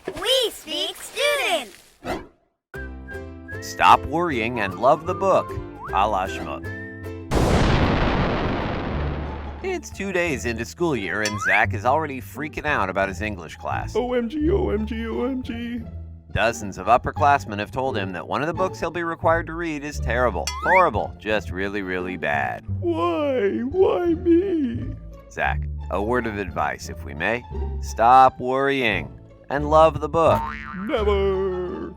We speak student. Stop worrying and love the book, a la Shmoop. It's 2 days into school year and Zach is already freaking out about his English class. OMG, OMG, OMG. Dozens of upperclassmen have told him that one of the books he'll be required to read is terrible, horrible, just really, really bad. Why? Why me? Zach, a word of advice, if we may. Stop worrying and love the book. Never.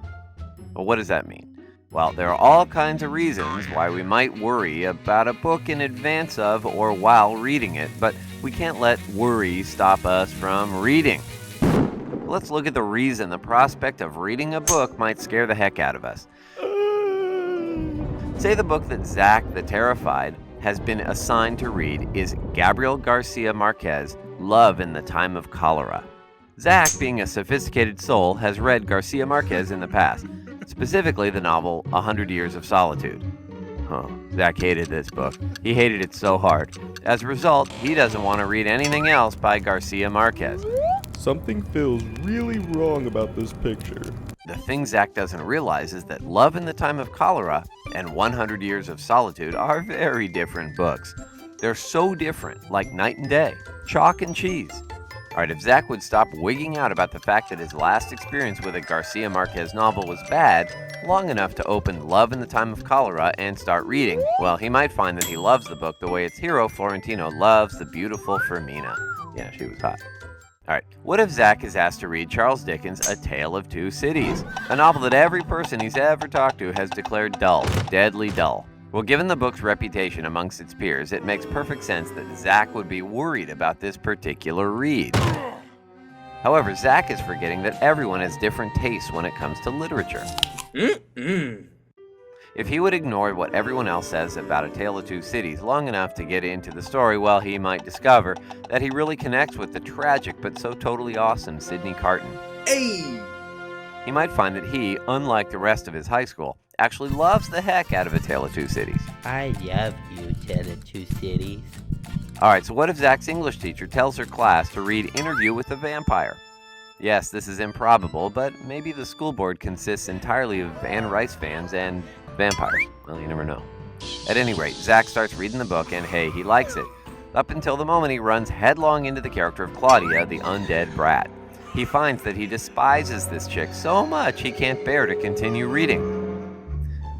Well, what does that mean? Well, there are all kinds of reasons why we might worry about a book in advance of or while reading it, but we can't let worry stop us from reading. Let's look at the reason the prospect of reading a book might scare the heck out of us. Say the book that Zach the Terrified has been assigned to read is Gabriel Garcia Marquez' Love in the Time of Cholera. Zach, being a sophisticated soul, has read Garcia Marquez in the past, specifically the novel 100 Years of Solitude. Zach hated this book. He hated it so hard. As a result, he doesn't want to read anything else by Garcia Marquez. Something feels really wrong about this picture. The thing Zach doesn't realize is that Love in the Time of Cholera and 100 Years of Solitude are very different books. They're so different, like night and day, chalk and cheese. Alright, if Zach would stop wigging out about the fact that his last experience with a Garcia Marquez novel was bad, long enough to open Love in the Time of Cholera and start reading, well, he might find that he loves the book the way its hero, Florentino, loves the beautiful Fermina. Yeah, she was hot. Alright, what if Zach is asked to read Charles Dickens' A Tale of Two Cities, a novel that every person he's ever talked to has declared dull, deadly dull? Well, given the book's reputation amongst its peers, it makes perfect sense that Zach would be worried about this particular read. However, Zach is forgetting that everyone has different tastes when it comes to literature. If he would ignore what everyone else says about A Tale of Two Cities long enough to get into the story, well, he might discover that he really connects with the tragic but so totally awesome Sidney Carton. Hey! He might find that he, unlike the rest of his high school, actually loves the heck out of A Tale of Two Cities. I love you, Tale of Two Cities. Alright, so what if Zach's English teacher tells her class to read Interview with the Vampire? Yes, this is improbable, but maybe the school board consists entirely of Anne Rice fans and vampires. Well, you never know. At any rate, Zach starts reading the book and hey, he likes it. Up until the moment he runs headlong into the character of Claudia, the undead brat. He finds that he despises this chick so much he can't bear to continue reading.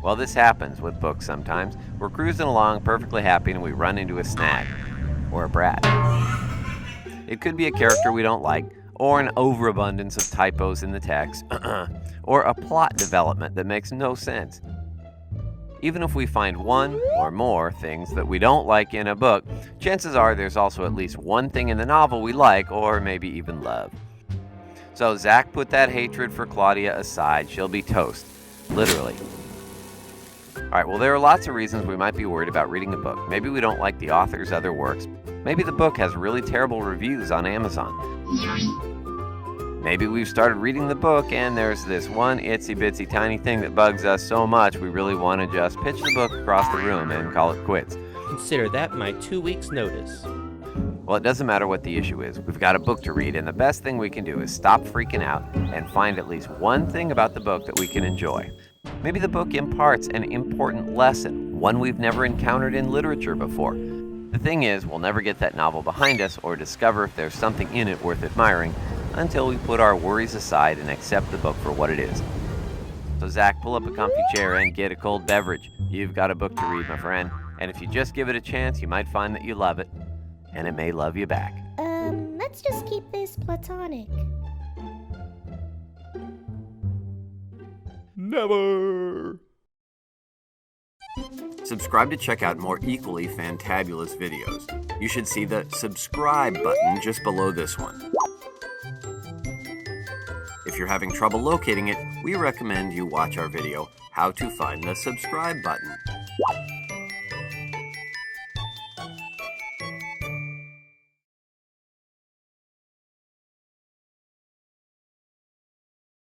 Well, this happens with books sometimes. We're cruising along perfectly happy and we run into a snag. Or a brat. It could be a character we don't like, or an overabundance of typos in the text, or a plot development that makes no sense. Even if we find one or more things that we don't like in a book, chances are there's also at least one thing in the novel we like or maybe even love. So Zach put that hatred for Claudia aside. She'll be toast. Literally. Alright, well, there are lots of reasons we might be worried about reading a book. Maybe we don't like the author's other works. Maybe the book has really terrible reviews on Amazon. Maybe we've started reading the book and there's this one itsy bitsy tiny thing that bugs us so much we really want to just pitch the book across the room and call it quits. Consider that my 2 weeks' notice. Well, it doesn't matter what the issue is. We've got a book to read, and the best thing we can do is stop freaking out and find at least one thing about the book that we can enjoy. Maybe the book imparts an important lesson, one we've never encountered in literature before. The thing is, we'll never get that novel behind us or discover if there's something in it worth admiring until we put our worries aside and accept the book for what it is. So Zach, pull up a comfy chair and get a cold beverage. You've got a book to read, my friend. And if you just give it a chance, you might find that you love it. And it may love you back. Let's just keep this platonic. Never. Subscribe to check out more equally fantabulous videos. You should see the subscribe button just below this one. If you're having trouble locating it, we recommend you watch our video, How to Find the Subscribe Button.